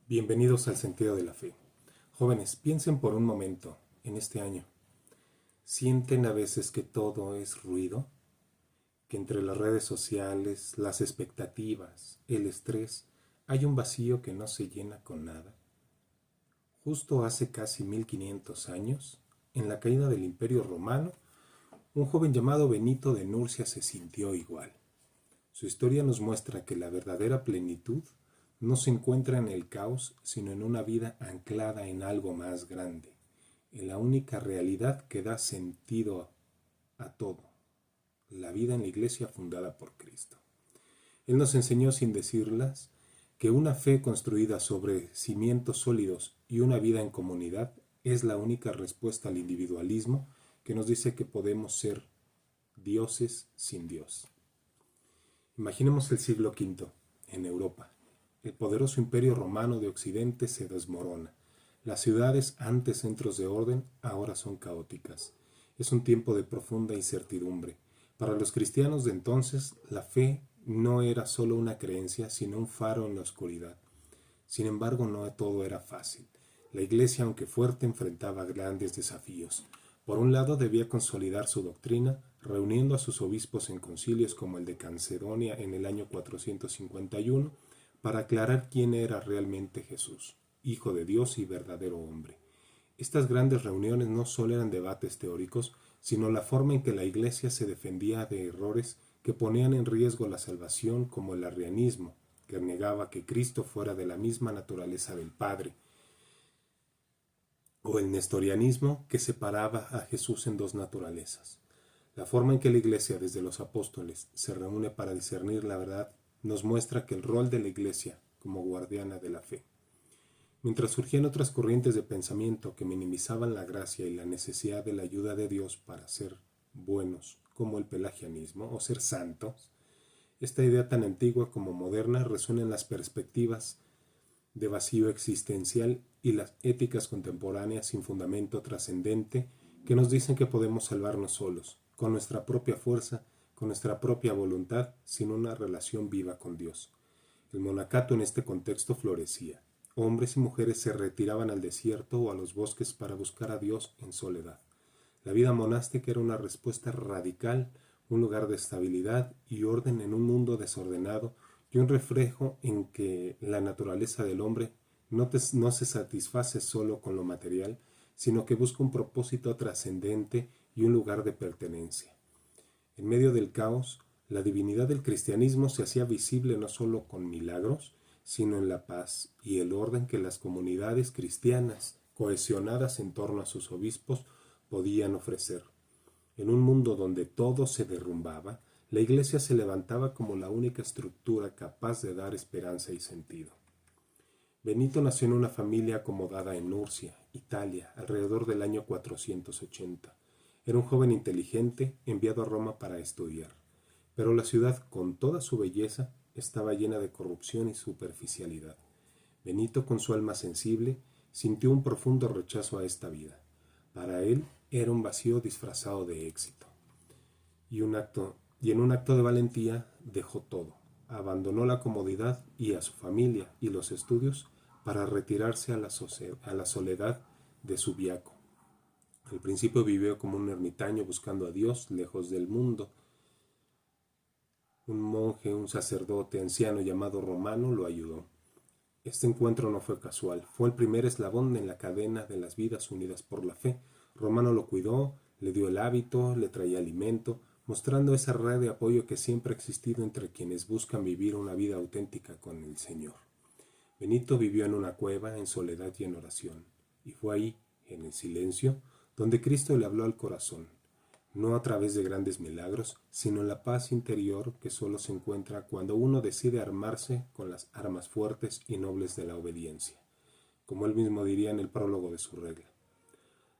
Bienvenidos al sentido de la fe. Jóvenes, piensen por un momento en este año. ¿Sienten a veces que todo es ruido? Que entre las redes sociales, las expectativas, el estrés, hay un vacío que no se llena con nada. Justo hace casi 1500 años, en la caída del Imperio Romano, un joven llamado Benito de Nursia se sintió igual. Su historia nos muestra que la verdadera plenitud no se encuentra en el caos, sino en una vida anclada en algo más grande, en la única realidad que da sentido a todo, la vida en la iglesia fundada por Cristo. Él nos enseñó sin decirlas que una fe construida sobre cimientos sólidos y una vida en comunidad es la única respuesta al individualismo que nos dice que podemos ser dioses sin Dios. Imaginemos el siglo V en Europa. El poderoso imperio romano de Occidente se desmorona. Las ciudades, antes centros de orden, ahora son caóticas. Es un tiempo de profunda incertidumbre. Para los cristianos de entonces, la fe no era solo una creencia, sino un faro en la oscuridad. Sin embargo, no todo era fácil. La Iglesia, aunque fuerte, enfrentaba grandes desafíos. Por un lado, debía consolidar su doctrina, reuniendo a sus obispos en concilios como el de Calcedonia en el año 451, para aclarar quién era realmente Jesús, Hijo de Dios y verdadero hombre. Estas grandes reuniones no solo eran debates teóricos, sino la forma en que la Iglesia se defendía de errores que ponían en riesgo la salvación, como el arrianismo, que negaba que Cristo fuera de la misma naturaleza del Padre, o el nestorianismo, que separaba a Jesús en dos naturalezas. La forma en que la Iglesia desde los apóstoles se reúne para discernir la verdad nos muestra que el rol de la Iglesia como guardiana de la fe. Mientras surgían otras corrientes de pensamiento que minimizaban la gracia y la necesidad de la ayuda de Dios para ser buenos, como el pelagianismo o ser santos, esta idea tan antigua como moderna resuena en las perspectivas de vacío existencial y las éticas contemporáneas sin fundamento trascendente que nos dicen que podemos salvarnos solos, con nuestra propia fuerza, con nuestra propia voluntad, sin una relación viva con Dios. El monacato en este contexto florecía. Hombres y mujeres se retiraban al desierto o a los bosques para buscar a Dios en soledad. La vida monástica era una respuesta radical, un lugar de estabilidad y orden en un mundo desordenado y un reflejo en que la naturaleza del hombre no se satisface solo con lo material, sino que busca un propósito trascendente y un lugar de pertenencia. En medio del caos, la divinidad del cristianismo se hacía visible no solo con milagros, sino en la paz y el orden que las comunidades cristianas, cohesionadas en torno a sus obispos, podían ofrecer. En un mundo donde todo se derrumbaba, la Iglesia se levantaba como la única estructura capaz de dar esperanza y sentido. Benito nació en una familia acomodada en Nursia, Italia, alrededor del año 480. Era un joven inteligente enviado a Roma para estudiar, pero la ciudad, con toda su belleza, estaba llena de corrupción y superficialidad. Benito, con su alma sensible, sintió un profundo rechazo a esta vida. Para él era un vacío disfrazado de éxito. Y en un acto de valentía dejó todo. Abandonó la comodidad y a su familia y los estudios para retirarse a la soledad de Subiaco. Al principio vivió como un ermitaño buscando a Dios lejos del mundo. Un monje, un sacerdote anciano llamado Romano lo ayudó. Este encuentro no fue casual, fue el primer eslabón en la cadena de las vidas unidas por la fe. Romano lo cuidó, le dio el hábito, le traía alimento, mostrando esa red de apoyo que siempre ha existido entre quienes buscan vivir una vida auténtica con el Señor. Benito vivió en una cueva, en soledad y en oración, y fue ahí, en el silencio, donde Cristo le habló al corazón, no a través de grandes milagros, sino en la paz interior que solo se encuentra cuando uno decide armarse con las armas fuertes y nobles de la obediencia, como él mismo diría en el prólogo de su regla.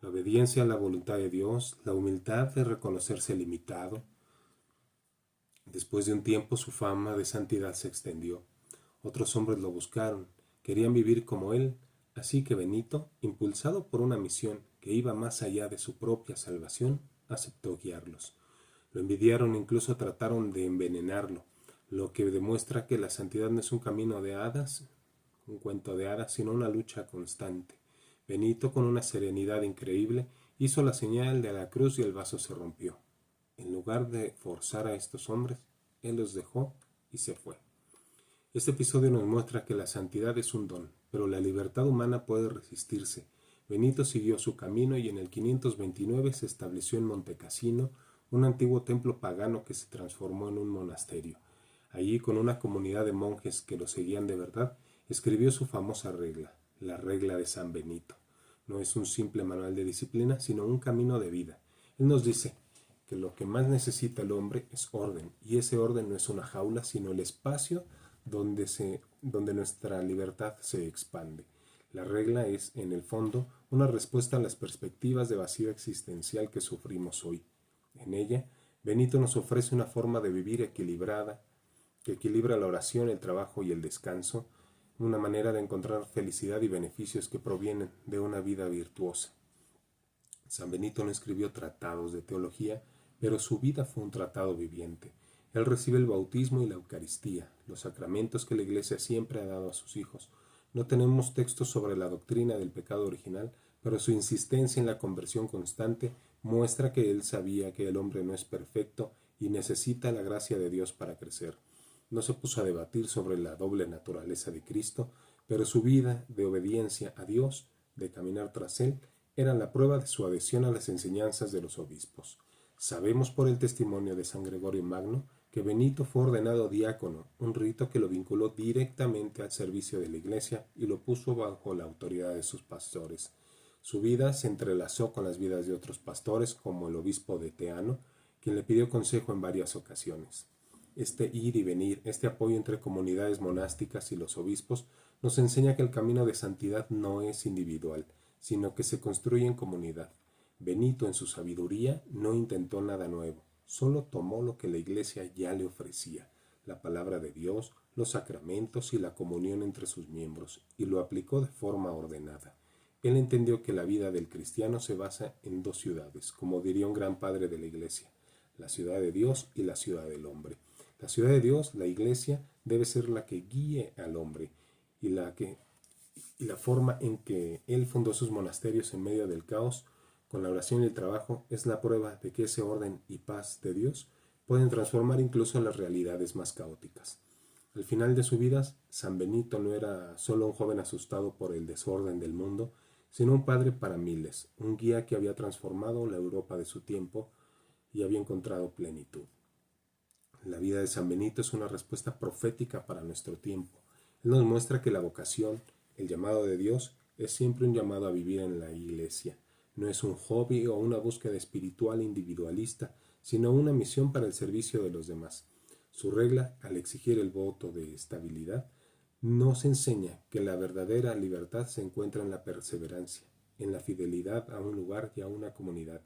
La obediencia a la voluntad de Dios, la humildad de reconocerse limitado. Después de un tiempo su fama de santidad se extendió. Otros hombres lo buscaron, querían vivir como él, así que Benito, impulsado por una misión que iba más allá de su propia salvación, aceptó guiarlos. Lo envidiaron e incluso trataron de envenenarlo, lo que demuestra que la santidad no es un camino de hadas un cuento de hadas, sino una lucha constante. Benito, con una serenidad increíble, hizo la señal de la cruz y el vaso se rompió. En lugar de forzar a estos hombres, él los dejó y se fue. Este episodio nos muestra que la santidad es un don, pero la libertad humana puede resistirse. Benito siguió su camino y en el 529 se estableció en Montecassino, un antiguo templo pagano que se transformó en un monasterio. Allí, con una comunidad de monjes que lo seguían de verdad, escribió su famosa regla, la regla de San Benito. No es un simple manual de disciplina, sino un camino de vida. Él nos dice que lo que más necesita el hombre es orden, y ese orden no es una jaula, sino el espacio donde nuestra libertad se expande. La regla es, en el fondo, una respuesta a las perspectivas de vacío existencial que sufrimos hoy. En ella, Benito nos ofrece una forma de vivir equilibrada, que equilibra la oración, el trabajo y el descanso, una manera de encontrar felicidad y beneficios que provienen de una vida virtuosa. San Benito no escribió tratados de teología, pero su vida fue un tratado viviente. Él recibe el bautismo y la Eucaristía, los sacramentos que la Iglesia siempre ha dado a sus hijos. No tenemos textos sobre la doctrina del pecado original, pero su insistencia en la conversión constante muestra que él sabía que el hombre no es perfecto y necesita la gracia de Dios para crecer. No se puso a debatir sobre la doble naturaleza de Cristo, pero su vida de obediencia a Dios, de caminar tras Él, era la prueba de su adhesión a las enseñanzas de los obispos. Sabemos por el testimonio de San Gregorio Magno que Benito fue ordenado diácono, un rito que lo vinculó directamente al servicio de la Iglesia y lo puso bajo la autoridad de sus pastores. Su vida se entrelazó con las vidas de otros pastores, como el obispo de Teano, quien le pidió consejo en varias ocasiones. Este ir y venir, este apoyo entre comunidades monásticas y los obispos, nos enseña que el camino de santidad no es individual, sino que se construye en comunidad. Benito, en su sabiduría, no intentó nada nuevo, solo tomó lo que la Iglesia ya le ofrecía, la palabra de Dios, los sacramentos y la comunión entre sus miembros, y lo aplicó de forma ordenada. Él entendió que la vida del cristiano se basa en dos ciudades, como diría un gran padre de la Iglesia, la ciudad de Dios y la ciudad del hombre. La ciudad de Dios, la Iglesia, debe ser la que guíe al hombre y la forma en que él fundó sus monasterios en medio del caos, con la oración y el trabajo, es la prueba de que ese orden y paz de Dios pueden transformar incluso las realidades más caóticas. Al final de su vida, San Benito no era solo un joven asustado por el desorden del mundo, sino un padre para miles, un guía que había transformado la Europa de su tiempo y había encontrado plenitud. La vida de San Benito es una respuesta profética para nuestro tiempo. Él nos muestra que la vocación, el llamado de Dios, es siempre un llamado a vivir en la Iglesia. No es un hobby o una búsqueda espiritual individualista, sino una misión para el servicio de los demás. Su regla, al exigir el voto de estabilidad, nos enseña que la verdadera libertad se encuentra en la perseverancia, en la fidelidad a un lugar y a una comunidad.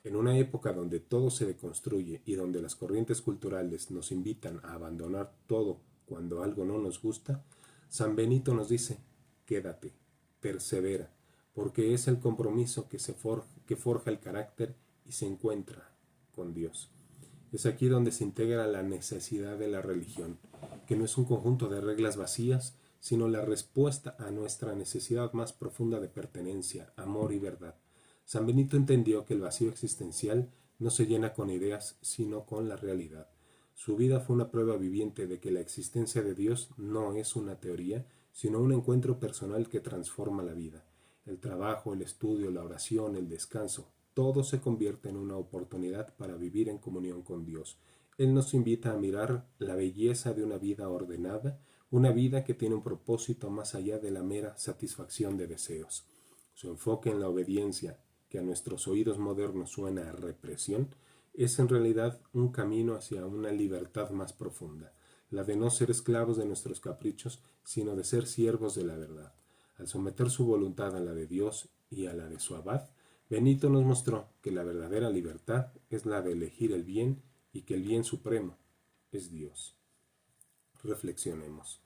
En una época donde todo se deconstruye y donde las corrientes culturales nos invitan a abandonar todo cuando algo no nos gusta, San Benito nos dice, quédate, persevera, porque es el compromiso que forja el carácter y se encuentra con Dios. Es aquí donde se integra la necesidad de la religión, que no es un conjunto de reglas vacías, sino la respuesta a nuestra necesidad más profunda de pertenencia, amor y verdad. San Benito entendió que el vacío existencial no se llena con ideas, sino con la realidad. Su vida fue una prueba viviente de que la existencia de Dios no es una teoría, sino un encuentro personal que transforma la vida. El trabajo, el estudio, la oración, el descanso, todo se convierte en una oportunidad para vivir en comunión con Dios. Él nos invita a mirar la belleza de una vida ordenada, una vida que tiene un propósito más allá de la mera satisfacción de deseos. Su enfoque en la obediencia, que a nuestros oídos modernos suena a represión, es en realidad un camino hacia una libertad más profunda, la de no ser esclavos de nuestros caprichos, sino de ser siervos de la verdad. Al someter su voluntad a la de Dios y a la de su abad, Benito nos mostró que la verdadera libertad es la de elegir el bien y que el bien supremo es Dios. Reflexionemos.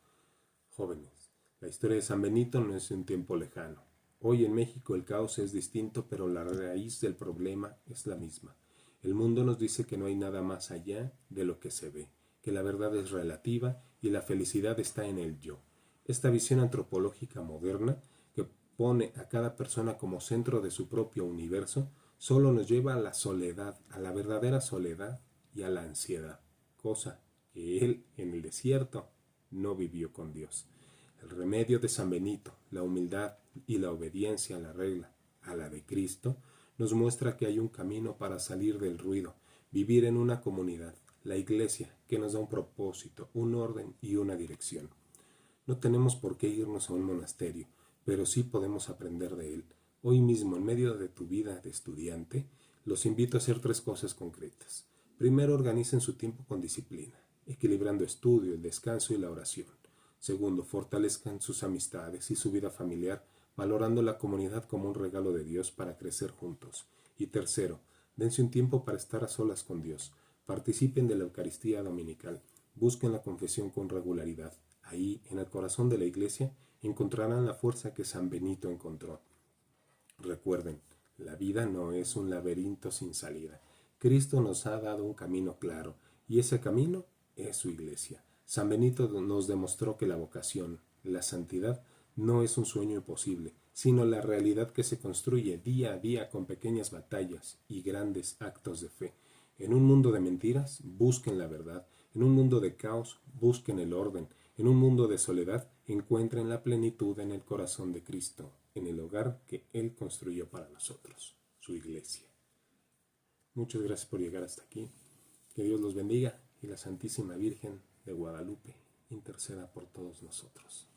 Jóvenes, la historia de San Benito no es un tiempo lejano. Hoy en México el caos es distinto, pero la raíz del problema es la misma. El mundo nos dice que no hay nada más allá de lo que se ve, que la verdad es relativa y la felicidad está en el yo. Esta visión antropológica moderna, que pone a cada persona como centro de su propio universo, solo nos lleva a la soledad, a la verdadera soledad y a la ansiedad, cosa que él en el desierto no vivió con Dios. El remedio de San Benito, la humildad y la obediencia a la regla, a la de Cristo, nos muestra que hay un camino para salir del ruido, vivir en una comunidad, la iglesia, que nos da un propósito, un orden y una dirección. No tenemos por qué irnos a un monasterio, pero sí podemos aprender de él. Hoy mismo, en medio de tu vida de estudiante, los invito a hacer 3 cosas concretas. Primero, organicen su tiempo con disciplina, equilibrando estudio, el descanso y la oración. Segundo, fortalezcan sus amistades y su vida familiar, valorando la comunidad como un regalo de Dios para crecer juntos. Y tercero, dense un tiempo para estar a solas con Dios. Participen de la Eucaristía dominical. Busquen la confesión con regularidad. Ahí, en el corazón de la iglesia, encontrarán la fuerza que San Benito encontró. Recuerden, la vida no es un laberinto sin salida. Cristo nos ha dado un camino claro, y ese camino es su iglesia. San Benito nos demostró que la vocación, la santidad, no es un sueño imposible, sino la realidad que se construye día a día con pequeñas batallas y grandes actos de fe. En un mundo de mentiras, busquen la verdad. En un mundo de caos, busquen el orden. En un mundo de soledad, encuentren la plenitud en el corazón de Cristo, en el hogar que Él construyó para nosotros, su iglesia. Muchas gracias por llegar hasta aquí. Que Dios los bendiga y la Santísima Virgen de Guadalupe interceda por todos nosotros.